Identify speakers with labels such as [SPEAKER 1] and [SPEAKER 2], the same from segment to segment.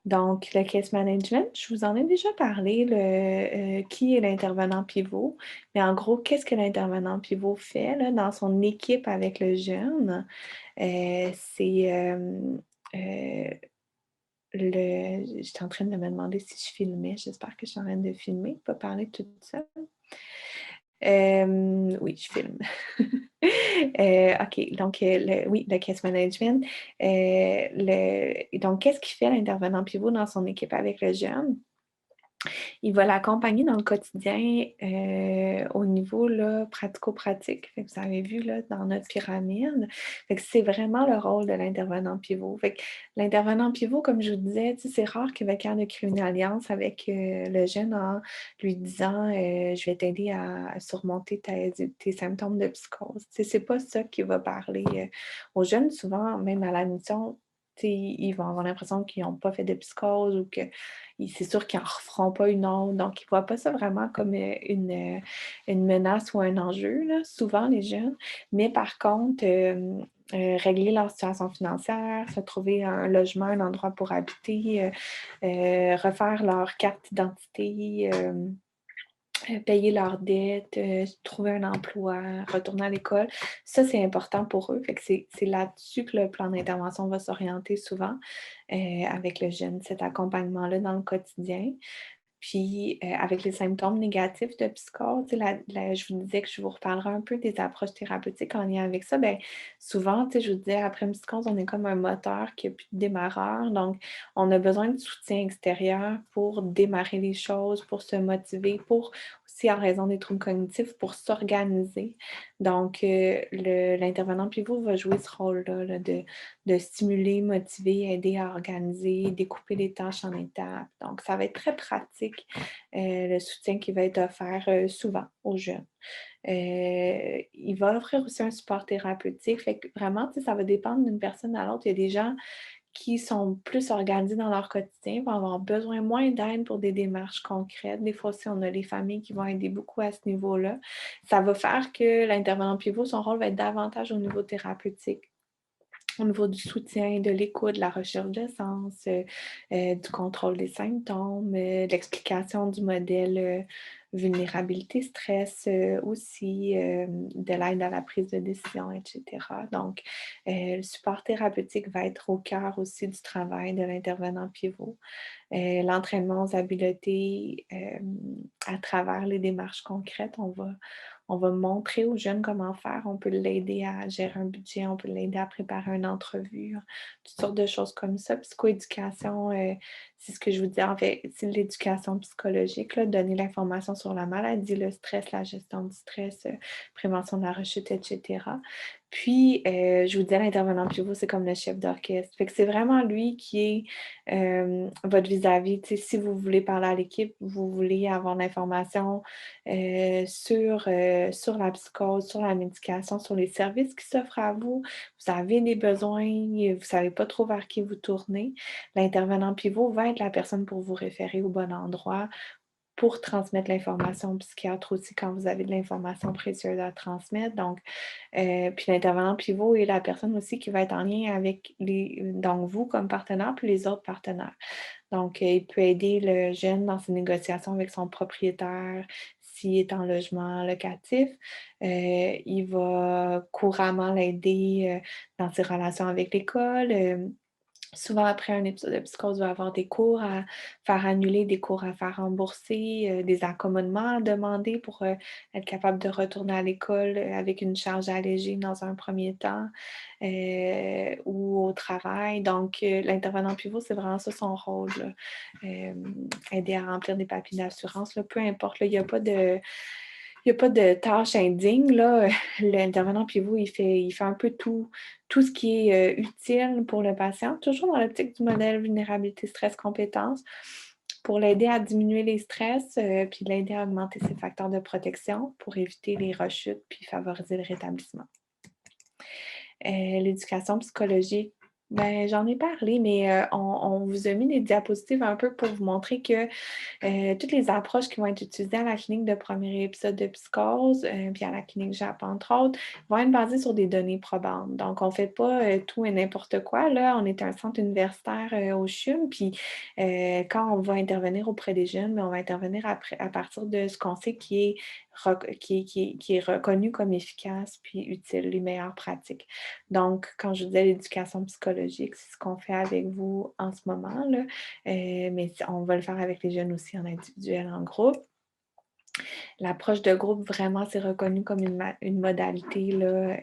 [SPEAKER 1] Donc, le case management, je vous en ai déjà parlé, qui est l'intervenant pivot. Mais en gros, qu'est-ce que l'intervenant pivot fait là, dans son équipe avec le jeune? C'est j'étais en train de me demander si je filmais. J'espère que je suis en train de filmer, pas parler toute seule. Oui, je filme. OK, donc oui, le case management. Donc, qu'est-ce qui fait l'intervenant pivot dans son équipe avec le jeune? Il va l'accompagner dans le quotidien, au niveau là, pratico-pratique. Fait que vous avez vu là, dans notre pyramide. Fait que c'est vraiment le rôle de l'intervenant pivot. Fait que l'intervenant pivot, comme je vous disais, tu sais, c'est rare qu'il va être capable de créer une alliance avec, le jeune en lui disant, «Je vais t'aider à surmonter tes symptômes de psychose». Tu sais, c'est pas ça qui va parler, aux jeunes. Souvent, même à la mission, tu sais, ils vont avoir l'impression qu'ils n'ont pas fait de psychose ou que c'est sûr qu'ils n'en referont pas une autre. Donc, ils ne voient pas ça vraiment comme une menace ou un enjeu, là, souvent les jeunes. Mais par contre, régler leur situation financière, se trouver un logement, un endroit pour habiter, refaire leur carte d'identité, payer leurs dettes, trouver un emploi, retourner à l'école. Ça, c'est important pour eux. Fait que c'est là-dessus que le plan d'intervention va s'orienter souvent, avec le jeune, cet accompagnement-là dans le quotidien. Puis, avec les symptômes négatifs de psychose, tu sais, je vous disais que je vous reparlerai un peu des approches thérapeutiques en lien avec ça. Bien, souvent, tu sais, je vous disais, après une psychose, on est comme un moteur qui a plus de démarreur. Donc, on a besoin de soutien extérieur pour démarrer les choses, pour se motiver, pour aussi, en raison des troubles cognitifs, pour s'organiser. Donc, l'intervenant pivot va jouer ce rôle-là, là, de stimuler, motiver, aider à organiser, découper les tâches en étapes. Donc, ça va être très pratique, le soutien qui va être offert souvent aux jeunes. Il va offrir aussi un support thérapeutique. Fait que vraiment, tu sais, ça va dépendre d'une personne à l'autre. Il y a des gens qui sont plus organisés dans leur quotidien, vont avoir besoin moins d'aide pour des démarches concrètes. Des fois aussi, on a les familles qui vont aider beaucoup à ce niveau-là. Ça va faire que l'intervenant pivot, son rôle va être davantage au niveau thérapeutique, au niveau du soutien, de l'écoute, de la recherche de sens, du contrôle des symptômes, de l'explication du modèle, vulnérabilité, stress, aussi, de l'aide à la prise de décision et cetera. Donc, le support thérapeutique va être au cœur aussi du travail de l'intervenant pivot. L'entraînement aux habiletés, à travers les démarches concrètes, on va montrer aux jeunes comment faire. On peut l'aider à gérer un budget, on peut l'aider à préparer une entrevue, toutes sortes de choses comme ça. Psychoéducation, c'est ce que je vous dis, en fait, c'est l'éducation psychologique, là, donner l'information sur la maladie, le stress, la gestion du stress, prévention de la rechute, et cetera. Puis, je vous disais, l'intervenant pivot, c'est comme le chef d'orchestre. Fait que c'est vraiment lui qui est votre vis-à-vis. Tu sais, si vous voulez parler à l'équipe, vous voulez avoir l'information sur la psychose, sur la médication, sur les services qui s'offrent à vous, vous avez des besoins, vous ne savez pas trop vers qui vous tourner, l'intervenant pivot va être la personne pour vous référer au bon endroit, pour transmettre l'information au psychiatre aussi quand vous avez de l'information précieuse à transmettre. Donc, puis l'intervenant pivot est la personne aussi qui va être en lien avec donc vous comme partenaire, puis les autres partenaires. Donc, il peut aider le jeune dans ses négociations avec son propriétaire, s'il est en logement locatif. Il va couramment l'aider, dans ses relations avec l'école. Souvent, après un épisode de psychose, il va y avoir des cours à faire annuler, des cours à faire rembourser, des accommodements à demander pour, être capable de retourner à l'école, avec une charge allégée dans un premier temps, ou au travail. Donc, l'intervenant pivot, c'est vraiment ça son rôle, là. Aider à remplir des papiers d'assurance, là, peu importe, là, il y a pas de tâche indigne, là. L'intervenant pivot, il fait un peu tout ce qui est, utile pour le patient, toujours dans l'optique du modèle vulnérabilité, stress, compétences, pour l'aider à diminuer les stress, puis l'aider à augmenter ses facteurs de protection pour éviter les rechutes puis favoriser le rétablissement. L'éducation psychologique, Ben, j'en ai parlé, mais on vous a mis des diapositives un peu pour vous montrer que toutes les approches qui vont être utilisées à la clinique de premier épisode de psychose, puis à la clinique JAP, entre autres, vont être basées sur des données probantes. Donc, on ne fait pas tout et n'importe quoi. Là, on est un centre universitaire au CHUM, puis quand on va intervenir auprès des jeunes, ben, on va intervenir à partir de ce qu'on sait qui est reconnu comme efficace puis utile, les meilleures pratiques. Donc, quand je disais l'éducation psychologique, c'est ce qu'on fait avec vous en ce moment, là. Mais on va le faire avec les jeunes aussi en individuel, en groupe. L'approche de groupe, vraiment, c'est reconnu comme une modalité là,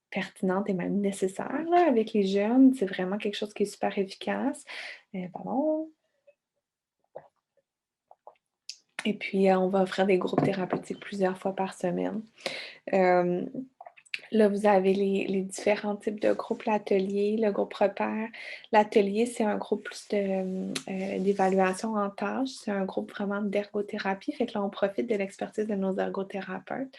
[SPEAKER 1] pertinente et même nécessaire là, avec les jeunes. C'est vraiment quelque chose qui est super efficace. Pardon. Et puis, on va offrir des groupes thérapeutiques plusieurs fois par semaine. Euh, Là, vous avez les différents types de groupes, l'atelier, le groupe repère. L'atelier, c'est un groupe plus d'évaluation en tâches. C'est un groupe vraiment d'ergothérapie. Fait que là, on profite de l'expertise de nos ergothérapeutes.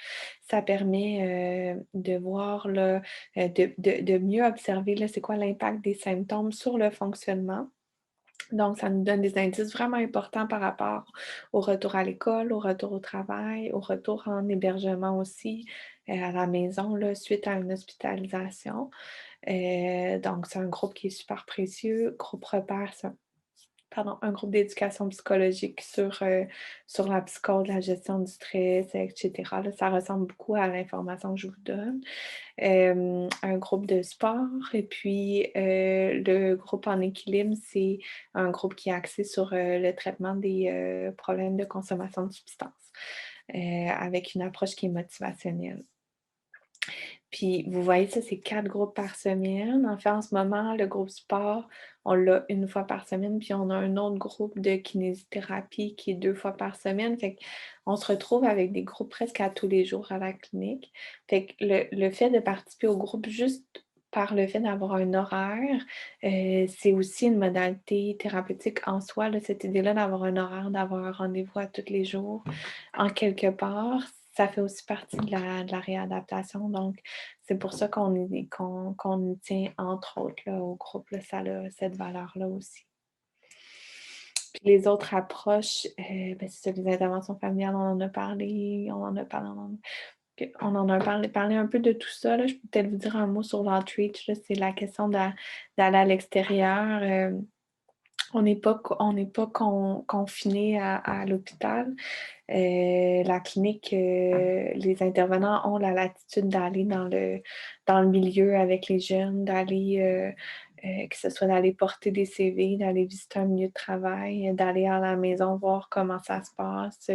[SPEAKER 1] Ça permet de voir, là, de mieux observer, là, c'est quoi l'impact des symptômes sur le fonctionnement. Donc, ça nous donne des indices vraiment importants par rapport au retour à l'école, au retour au travail, au retour en hébergement aussi, à la maison, là, suite à une hospitalisation. Donc, c'est un groupe qui est super précieux. Groupe repère, un groupe d'éducation psychologique sur la psychose, la gestion du stress, etc. Là, ça ressemble beaucoup à l'information que je vous donne. Un groupe de sport et puis le groupe en équilibre, c'est un groupe qui est axé sur le traitement des problèmes de consommation de substances avec une approche qui est motivationnelle. Puis vous voyez, ça, c'est 4 groupes par semaine. En fait, en ce moment, le groupe sport, on l'a une fois par semaine, puis on a un autre groupe de kinésithérapie qui est 2 fois par semaine. Fait qu'on se retrouve avec des groupes presque à tous les jours à la clinique. Fait que le fait de participer au groupe juste par le fait d'avoir un horaire, c'est aussi une modalité thérapeutique en soi, là, cette idée-là d'avoir un horaire, d'avoir un rendez-vous à tous les jours, en quelque part, ça fait aussi partie de la réadaptation. Donc, c'est pour ça qu'on y tient, entre autres, là, au groupe. Là, ça a cette valeur-là aussi. Puis les autres approches, ben, c'est ça, les interventions familiales, on en a parlé, on en a parlé un peu de tout ça. Là. Je peux peut-être vous dire un mot sur l'outreach. Là. C'est la question d'aller à l'extérieur. On n'est pas confiné à l'hôpital. La clinique, les intervenants ont la latitude d'aller dans le milieu avec les jeunes, que ce soit d'aller porter des CV, d'aller visiter un milieu de travail, d'aller à la maison voir comment ça se passe.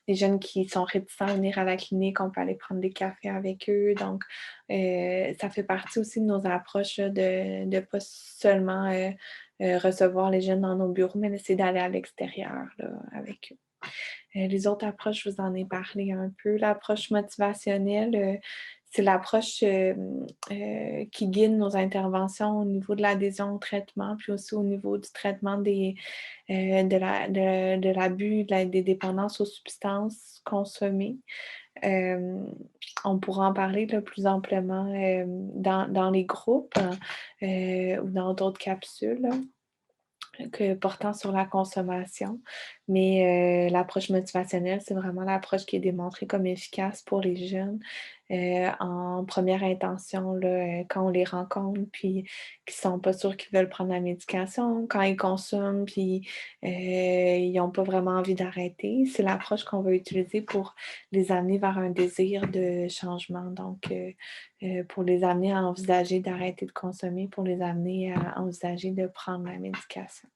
[SPEAKER 1] Les jeunes qui sont réticents à venir à la clinique, on peut aller prendre des cafés avec eux. Donc, ça fait partie aussi de nos approches là, de ne pas seulement recevoir les jeunes dans nos bureaux, mais d'essayer d'aller à l'extérieur là, avec eux. Les autres approches, je vous en ai parlé un peu. L'approche motivationnelle, c'est l'approche qui guide nos interventions au niveau de l'adhésion au traitement, puis aussi au niveau du traitement de l'abus, des dépendances aux substances consommées. On pourra en parler là, plus amplement dans les groupes ou dans d'autres capsules. Là portant sur la consommation. Mais l'approche motivationnelle, c'est vraiment l'approche qui est démontrée comme efficace pour les jeunes en première intention, là, quand on les rencontre, puis qu'ils ne sont pas sûrs qu'ils veulent prendre la médication, quand ils consomment, puis ils n'ont pas vraiment envie d'arrêter. C'est l'approche qu'on va utiliser pour les amener vers un désir de changement. Donc, pour les amener à envisager d'arrêter de consommer, pour les amener à envisager de prendre la médication.